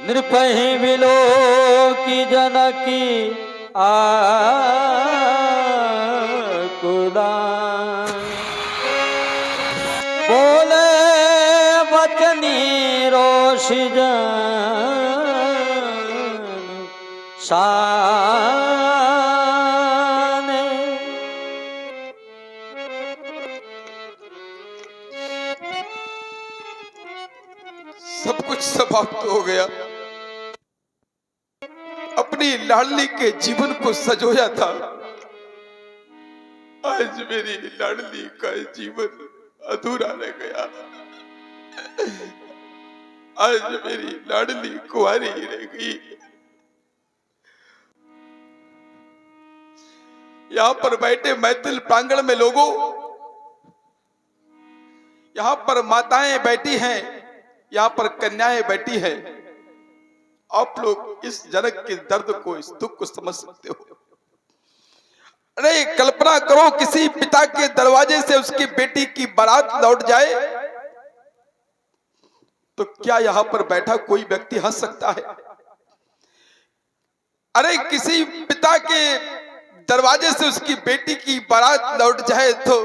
नृपहि below की जनकी आकुलान बोले बचनी रोशिजन शाने सब कुछ समाप्त हो गया। अपनी लाडली के जीवन को सजोया था, आज मेरी लाडली का जीवन अधूरा रह गया। आज मेरी लाडली कुंवारी रह गई। यहाँ पर बैठे मैथिल प्रांगण में लोगों, यहाँ पर माताएं बैठी हैं, यहाँ पर कन्याएं बैठी हैं। आप लोग इस जनक के दर्द को, इस दुख को समझ सकते हो। अरे कल्पना करो, किसी पिता के दरवाजे से उसकी बेटी की बारात लौट जाए तो क्या यहां पर बैठा कोई व्यक्ति हंस सकता है? अरे किसी पिता के दरवाजे से उसकी बेटी की बारात लौट जाए तो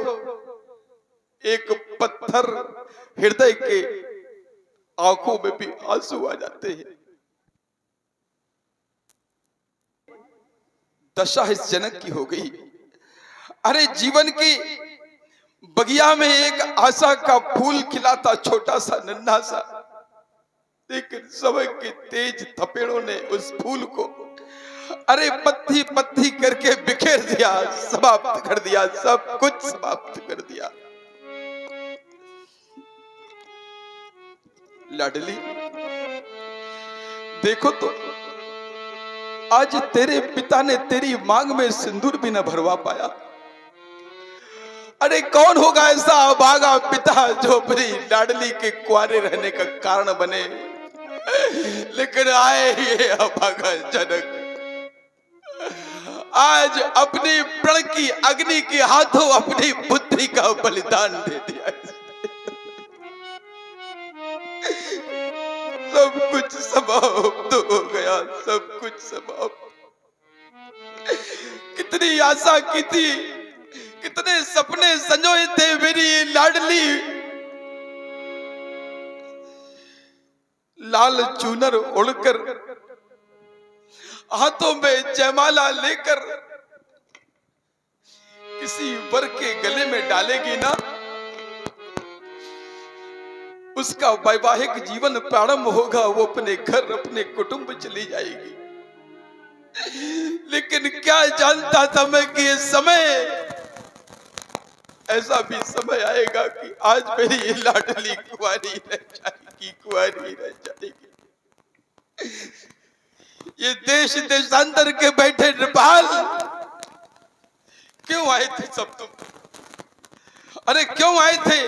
एक पत्थर हृदय के आंखों में भी आंसू आ जाते हैं। दशा इस जनक की हो गई। अरे जीवन की बगिया में एक आशा का फूल खिला था, छोटा सा नन्हा सा, लेकिन समय के तेज थपेड़ों ने उस फूल को अरे पत्ती पत्ती करके बिखेर दिया, समाप्त कर दिया, सब कुछ समाप्त कर दिया। लाडली देखो तो, आज तेरे पिता ने तेरी मांग में सिंदूर भी न भरवा पाया। अरे कौन होगा ऐसा अभागा पिता जो अपनी लाडली के कुंवारे रहने का कारण बने? लेकिन आए ये अभागा जनक आज अपनी प्रण की अग्नि के हाथों अपनी पुत्री का बलिदान दे दिया। सब कुछ समाप्त हो गया, सब कुछ समाप्त। कितनी आशा की थी, कितने सपने संजोए थे मेरी लाडली लाल चूनर उड़कर, हाथों में जयमाला लेकर किसी वर के गले में डालेगी ना, उसका वैवाहिक जीवन प्रारंभ होगा, वो अपने घर अपने कुटुंब चली जाएगी। लेकिन क्या जानता था मैं कि ये समय, ऐसा भी समय आएगा कि आज मेरी लाडली कुंवारी रह जाएगी, कुंवारी रह जाएगी। ये देश देशांतर के बैठे नृपाल क्यों आए थे सब तुम? अरे क्यों आए थे?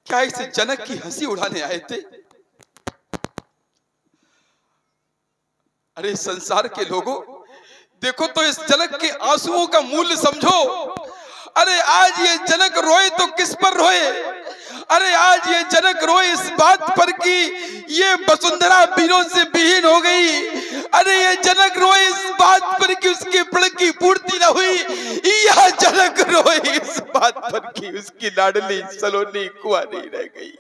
क्या इस जनक की हंसी उड़ाने आए थे? अरे संसार के लोगों, देखो तो इस जनक के आंसुओं का मूल्य समझो। अरे आज ये जनक रोए तो किस पर रोए? अरे आज ये जनक रोए इस बात पर कि ये वसुंधरा वीरों से विहीन हो गई। अरे ये जनक रोए इस बात पर कि उसके प्रण की पूर्ति न हुई। यह जनक रोए इस बात पर कि उसकी लाडली सलोनी कुंवारी रह गई।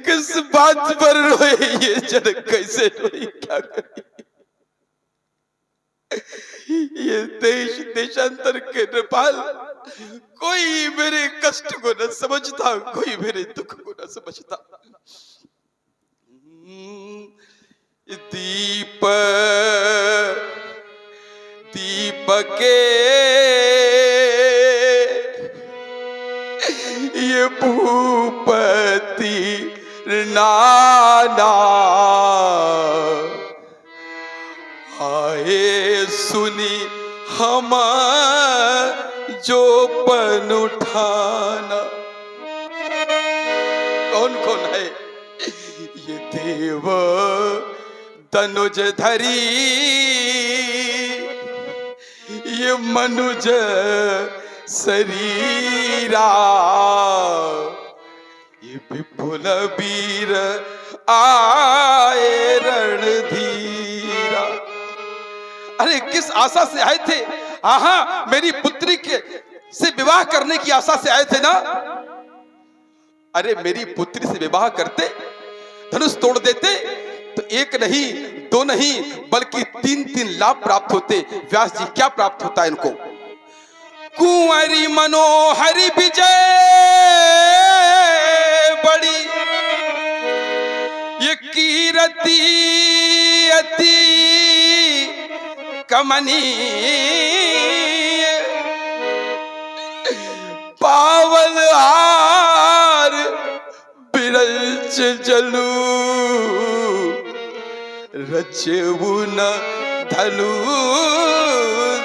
किस बात पर रोए ये जनक, कैसे रोए, क्या करे? ये देश देशांतर के नृपाल कोई मेरे कष्ट को न समझता, कोई मेरे दुख को न समझता। दीप दीपके ये भूपति नाना आए सुनी हम जो पन उठाना। कौन कौन है? ये देव तनुज धरी, ये मनुज शरीरा, ये विपुल वीर आए अरे किस आशा से आए थे? हाँ, मेरी पुत्री के से विवाह करने की आशा से आए थे ना? अरे मेरी पुत्री से विवाह करते, धनुष तोड़ देते तो एक नहीं, दो नहीं, बल्कि 3-3 लाभ प्राप्त होते। व्यास जी, क्या प्राप्त होता है इनको? कुंवरी मनोहरी विजय बड़ी, ये कीरति अति कमनीय, पावल हार बिरल्च जलू, रचेऊ न धनु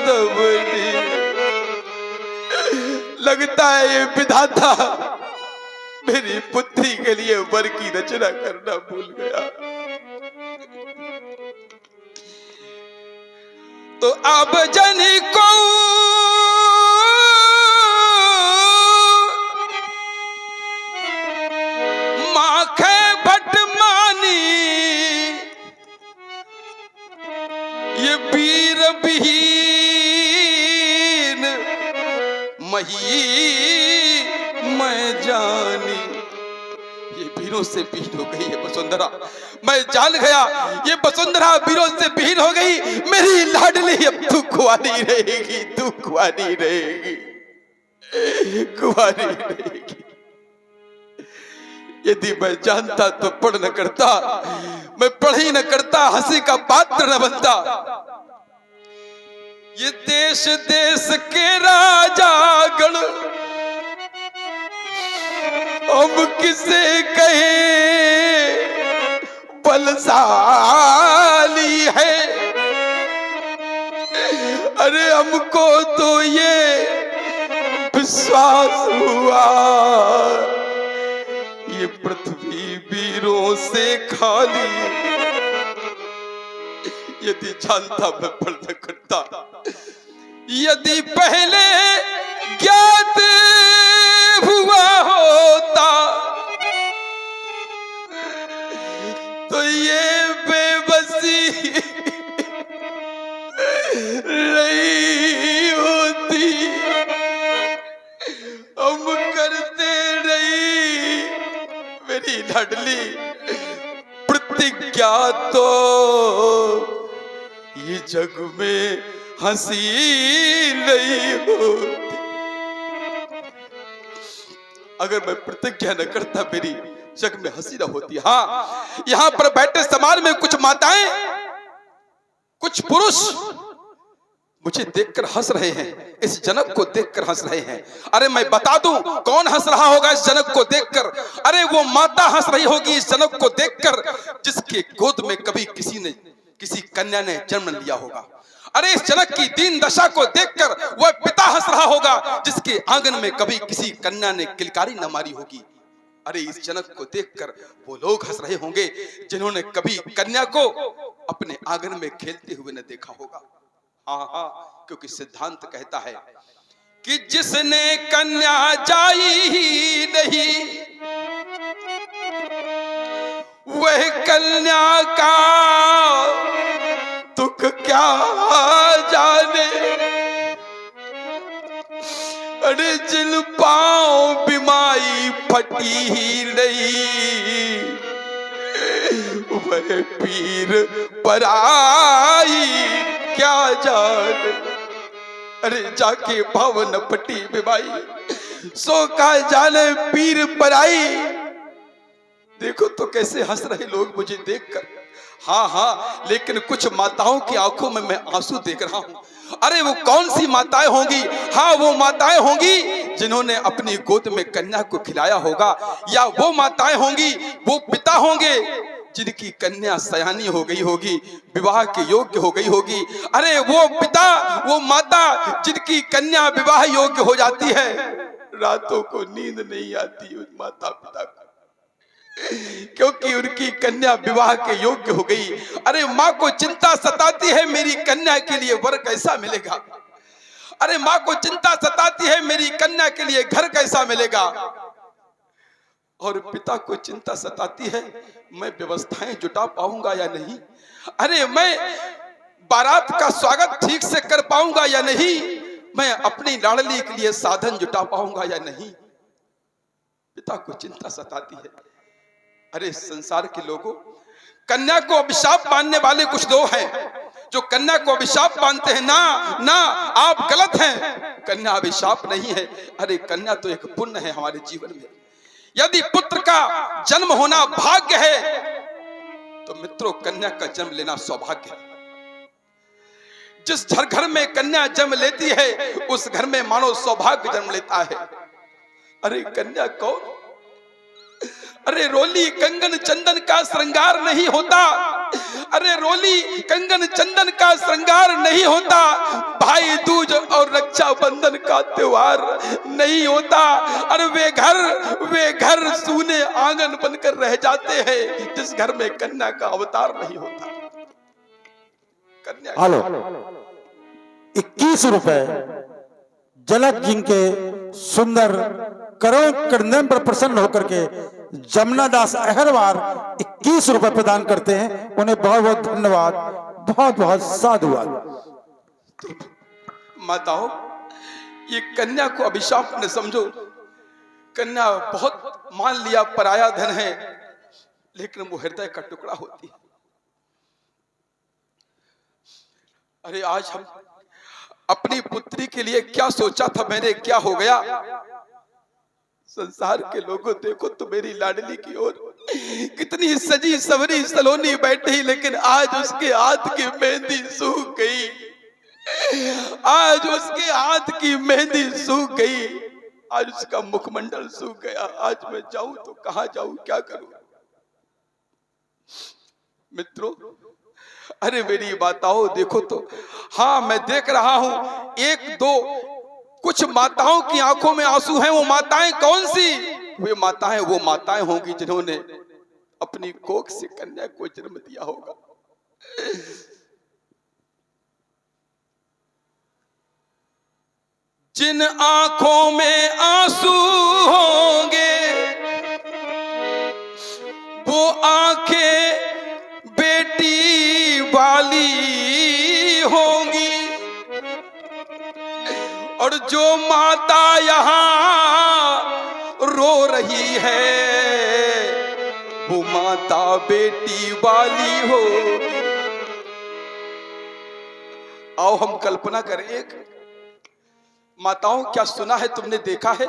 दबड़ी। लगता है ये विधाता मेरी पुत्री के लिए वर की रचना करना भूल गया। तो अब जनी को माखे भट मानी, ये वीर विहीन मही मैं जानी। ये वीरों से विहीन हो गई है वसुंधरा, मैं जान गया ये वसुंधरा वीरों से विहीन हो गई। मेरी लाडली अब तू कुंवारी रहेगी, तू कुंवारी रहेगी, कुंवारी रहेगी। यदि मैं जानता तो पढ़ न करता, मैं पढ़ ही न करता, हंसी का पात्र न बनता। ये देश देश के राजा गण अब किसे कहे बलशाली है। अरे हमको तो ये विश्वास हुआ ये पृथ्वी वीरों से खाली। यदि जानता मैं पढ़ न करता, यदि पहले ज्ञात हुआ होता तो ये बेबसी नहीं होती। हम करते नहीं मेरी लाडली प्रतिज्ञा, तो ये जग में हंसी नहीं होती। अगर मैं प्रतिज्ञा न करता मेरी जग में हंसी न होती। हाँ, यहां पर बैठे समाज में कुछ माताएं, कुछ पुरुष मुझे देखकर हंस रहे हैं, इस जनक को देखकर हंस रहे हैं। अरे मैं बता दूं कौन हंस रहा होगा इस जनक को देखकर? अरे वो माता हंस रही होगी इस जनक को देखकर जिसके गोद में कभी किसी कन्या ने जन्म लिया होगा। अरे इस जनक की दीन दशा को देखकर वह पिता हंस रहा होगा जिसके आंगन में कभी किसी कन्या ने किलकारी न मारी होगी। अरे इस जनक को देखकर वो लोग हंस रहे होंगे जिन्होंने कभी कन्या को अपने आंगन में खेलते हुए न देखा होगा। हाँ हाँ, क्योंकि सिद्धांत कहता है कि जिसने कन्या जाई ही नहीं वह कन्या का दुख क्या जाने। अरे जिन पांव बिमाई फटी ही नहीं वह पीर पराई क्या जाने। अरे जाके भावन फटी बिमाई सो का जाने पीर पराई। देखो तो कैसे हंस रहे लोग मुझे देखकर। हाँ हाँ, लेकिन कुछ माताओं की आंखों में मैं आंसू देख रहा हूं। अरे वो कौन सी माताएं होंगी? हाँ, वो माताएं होंगी जिन्होंने अपनी गोद में कन्या को खिलाया होगा, या वो माताएं होंगी, वो पिता होंगे जिनकी कन्या सयानी हो गई होगी, विवाह के योग्य हो गई होगी। अरे वो पिता, वो माता जिनकी कन्या विवाह योग्य हो जाती है, रातों को नींद नहीं आती उन माता पिता को, क्योंकि उनकी कन्या विवाह के योग्य हो गई। अरे माँ को चिंता सताती है मेरी कन्या के लिए वर कैसा मिलेगा। अरे माँ को चिंता सताती है मेरी कन्या के लिए घर कैसा मिलेगा। और पिता को चिंता सताती है मैं व्यवस्थाएं जुटा पाऊंगा या नहीं। अरे मैं बारात का स्वागत ठीक से कर पाऊंगा या नहीं, मैं अपनी लाडली के लिए साधन जुटा पाऊंगा या नहीं। पिता को चिंता सताती है। अरे संसार के लोगों, कन्या को अभिशाप मानने वाले कुछ लोग हैं जो कन्या को अभिशाप मानते हैं। ना ना, आप गलत हैं, कन्या अभिशाप नहीं है। अरे कन्या तो एक पुण्य है हमारे जीवन में। यदि पुत्र का जन्म होना भाग्य है तो मित्रों कन्या का जन्म लेना सौभाग्य है। जिस घर में कन्या जन्म लेती है उस घर में मानो सौभाग्य जन्म लेता है। अरे कन्या कौन? अरे रोली कंगन चंदन का श्रृंगार नहीं होता। अरे रोली कंगन चंदन का श्रृंगार नहीं होता। भाई दूज और रक्षाबंधन का त्योहार नहीं होता। अरे वे घर सूने आंगन बनकर रह जाते हैं जिस घर में कन्या का अवतार नहीं होता। कन्या हेलो, 21 रुपए जनक जी के सुंदर करोड़ करने पर प्रसन्न होकर के जमुना दास अहरवार 21 रुपए प्रदान करते हैं। उन्हें बहुत बहुत धन्यवाद, बहुत बहुत साधुवाद। माताओं, ये कन्या को अभिशाप न समझो। कन्या बहुत मान लिया पराया धन है, लेकिन वो हृदय का टुकड़ा होती है। अरे आज हम अपनी पुत्री के लिए क्या सोचा था, मैंने क्या हो गया। संसार के लोगों देखो तो मेरी लाडली की ओर, कितनी सजी सवरी सलोनी बैठी, लेकिन आज उसके हाथ की मेहंदी सूख गई। आज उसके हाथ की मेहंदी सूख गई। आज उसका मुखमंडल सूख गया। आज मैं जाऊं तो कहां जाऊं, क्या करूं। मित्रों, अरे मेरी माताओं देखो तो, हाँ मैं देख रहा हूं एक दो कुछ माताओं की आंखों में आंसू हैं। वो माताएं कौन सी? वो माताएं होंगी जिन्होंने अपनी कोख से कन्या को जन्म दिया होगा। जिन आंखों में आंसू होंगे वो आंखें बेटी वाली होंगी, और जो माता यहाँ रो रही है वो माता बेटी वाली हो। आओ हम कल्पना करें। एक माताओं, क्या सुना है तुमने, देखा है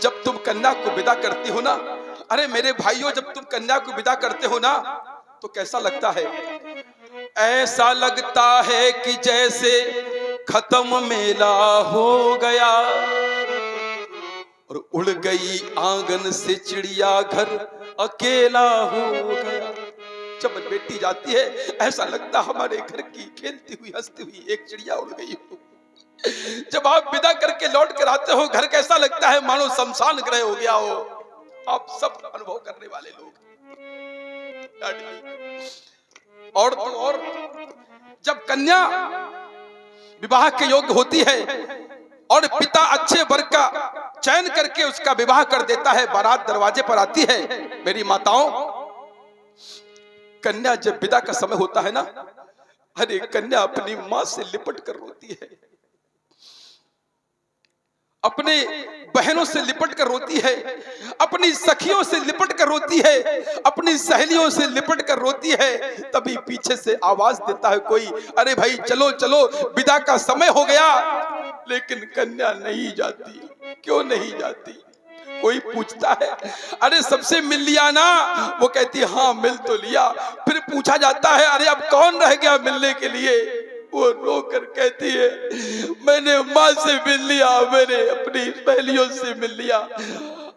जब तुम कन्या को विदा करती हो ना, अरे मेरे भाइयों, जब तुम कन्या को विदा करते हो ना तो कैसा लगता है? ऐसा लगता है कि जैसे खत्म मेला हो गया और उड़ गई आंगन से चिड़िया, घर अकेला हो गया। जब बेटी जाती है ऐसा लगता हमारे घर की खेलती हुई हंसती हुई एक चिड़िया उड़ गई हो। जब आप विदा करके लौट कर आते हो घर, कैसा लगता है मानो शमशान ग्रह हो गया हो। आप सब अनुभव करने वाले लोग। और तो और, जब कन्या विवाह के योग्य होती है और पिता अच्छे वर्ग का चयन करके उसका विवाह कर देता है, बारात दरवाजे पर आती है। मेरी माताओं, कन्या जब विदा का समय होता है ना, अरे कन्या अपनी मां से लिपट कर रोती है, अपने बहनों से लिपट कर रोती है, अपनी सखियों से लिपट कर रोती है, अपनी सहेलियों से लिपट कर रोती है। तभी पीछे से आवाज देता है कोई, अरे भाई चलो चलो विदा का समय हो गया। लेकिन कन्या नहीं जाती। क्यों नहीं जाती? कोई पूछता है, अरे सबसे मिल लिया ना? वो कहती है हाँ मिल तो लिया। फिर पूछा जाता है, अरे अब कौन रह गया मिलने के लिए? वो रोकर कहती है मैंने माँ से मिल लिया, मैंने अपनी सहेलियों से मिल लिया,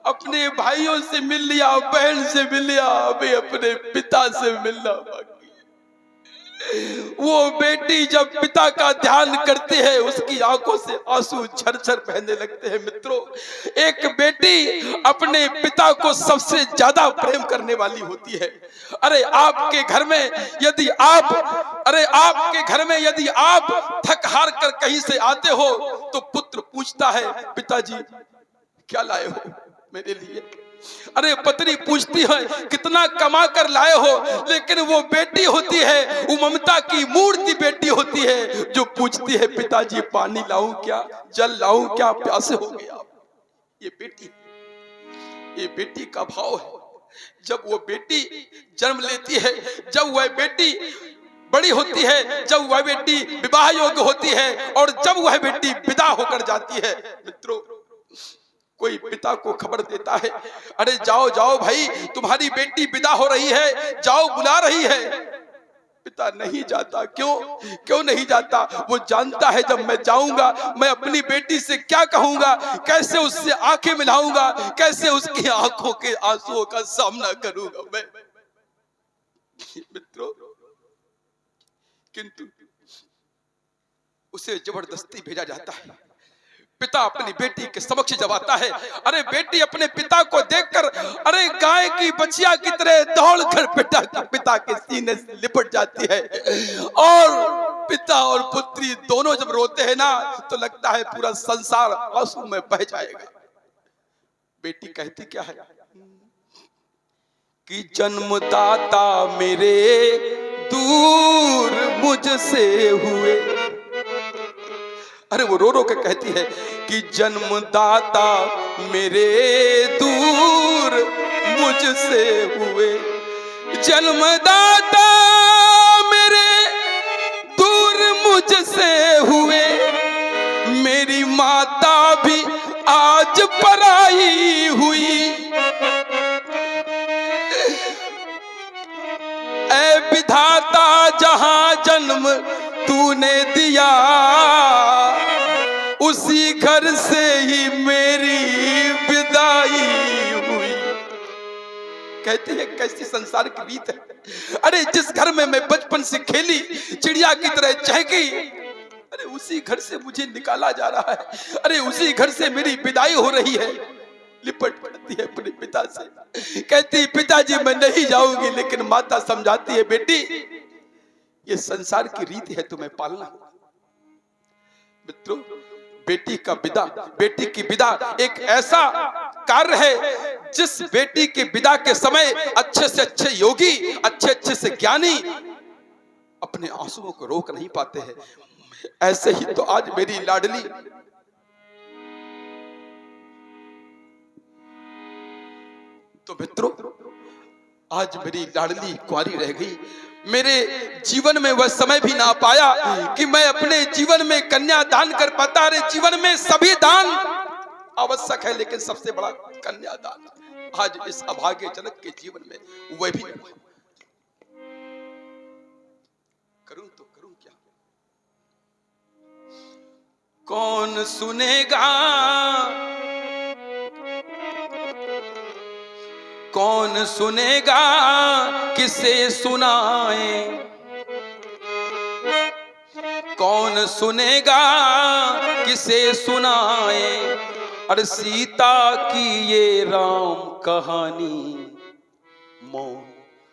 अपने भाइयों से मिल लिया, बहन से मिल लिया, अभी अपने पिता से मिलना बाकी। वो बेटी जब पिता का ध्यान करती है उसकी आंखों से आंसू झरझर बहने लगते हैं। मित्रों, एक बेटी अपने पिता को सबसे ज्यादा प्रेम करने वाली होती है। अरे आपके घर में यदि आप थक हार कर कहीं से आते हो तो पुत्र पूछता है पिताजी क्या लाए हो मेरे लिए? अरे पत्नी पूछती है कितना कमा कर लाए हो, लेकिन वो बेटी होती है, वो ममता की मूर्ति बेटी होती है जो पूछती है पिताजी पानी लाऊं क्या, जल लाऊं क्या, प्यासे हो गया। ये बेटी का भाव है। जब वो बेटी जन्म लेती है, जब वह बेटी बड़ी होती है, जब वह बेटी विवाह योग्य होती है और जब वह बेटी विदा होकर जाती है, मित्रों कोई पिता को खबर देता है, अरे जाओ जाओ भाई तुम्हारी बेटी विदा हो रही है, जाओ बुला रही है। पिता नहीं जाता। क्यों नहीं जाता? वो जानता है जब मैं जाऊंगा मैं अपनी बेटी से क्या कहूंगा, कैसे उससे आंखें मिलाऊंगा, कैसे उसकी आंखों के आंसुओं का सामना करूंगा मैं। मित्रों किंतु उसे जबरदस्ती भेजा जाता है। पिता अपनी बेटी के समक्ष जब आता है, अरे बेटी अपने पिता को देखकर अरे गाय की बछिया की तरह दौड़कर पिता के सीने से लिपट जाती है। और पिता और पुत्री दोनों जब रोते हैं ना तो लगता है पूरा संसार आंसू में बह जाएगा। बेटी कहती क्या है कि जन्मदाता मेरे दूर मुझसे हुए। अरे वो रो रो के कहती है कि जन्मदाता मेरे दूर मुझसे हुए, जन्मदाता मेरे दूर मुझसे हुए, मेरी माता भी आज पराई हुई। ऐ विधाता जहां जन्म तूने दिया, उसी घर से ही मेरी विदाई हुई। कहती है कैसी संसार की रीत है। अरे जिस घर में मैं बचपन से खेली चिड़िया की तरह चहकी, अरे उसी घर से मुझे निकाला जा रहा है, अरे उसी घर से मेरी विदाई हो रही है। लिपट पड़ती है अपने पिता से, कहती पिताजी मैं नहीं जाऊंगी, लेकिन माता समझाती है बेटी ये संसार की रीत है, तुम्हें पालना। मित्रों बेटी का विदा, बेटी की विदा एक ऐसा कार्य है जिस बेटी के विदा के समय अच्छे से अच्छे योगी, अच्छे से ज्ञानी अपने आंसुओं को रोक नहीं पाते हैं। ऐसे ही तो आज मेरी लाडली तो मित्रों आज मेरी लाडली कुंवारी रह गई। मेरे जीवन में वह समय भी ना पाया कि मैं अपने जीवन में कन्या दान कर पाता। अरे जीवन में सभी दान आवश्यक है, लेकिन सबसे बड़ा कन्या दान आज इस अभागे जनक के जीवन में वह भी हुआ। करूं तो करूं क्या? कौन सुनेगा, कौन सुनेगा, किसे सुनाए, कौन सुनेगा किसे सुनाए। अरे सीता की ये राम कहानी मौन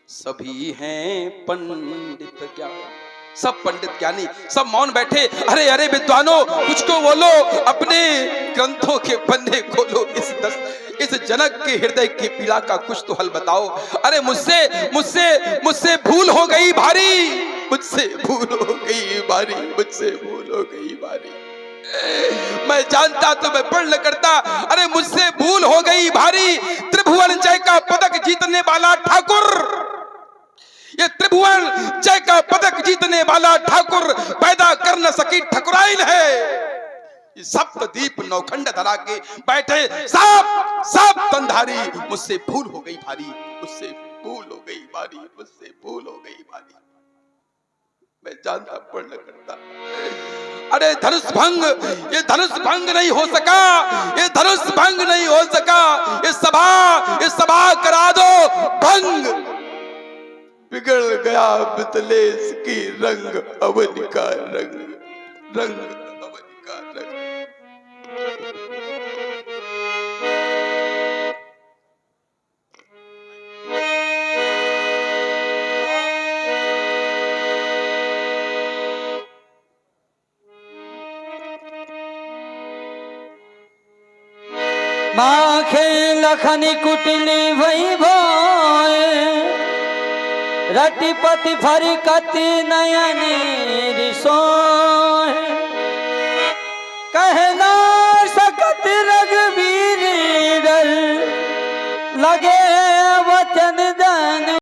सभी हैं पंडित ज्ञानी। सब पंडित ज्ञानी सब मौन बैठे। अरे अरे विद्वानों कुछ तो बोलो, अपने ग्रंथों के पन्ने खोलो, इस जनक के हृदय की पीड़ा का कुछ तो हल बताओ। अरे मुझसे मुझसे मुझसे भूल हो गई भारी, मुझसे भूल हो गई भारी, मुझसे भूल हो गई भारी। मैं जानता तो मैं पढ़ न करता। अरे मुझसे भूल हो गई भारी। त्रिभुवन जय का पदक जीतने वाला ठाकुर, ये त्रिभुवन जय का पदक जीतने वाला ठाकुर पैदा कर न सकी ठकुराइन है। सप्तदीप नौखंड धरा के बैठे सब तंधारी। मुझसे भूल हो गई भारी, मुझसे भूल हो गई भारी, मुझसे भूल हो गई भारी। मैं जानता पढ़ न करता। अरे धनुष भंग, ये धनुष भंग नहीं हो सका, ये धनुष भंग नहीं हो सका। ये सभा करा दो भंग। बिगड़ गया मिथिलेश की रंग अवनी का रंग, रंग अवनी का रंग। ना खेल लखनी कुटिली भई भोए रटिपति फरी कति नयनी रिसोए कहना सकत रघुवीर डर लगे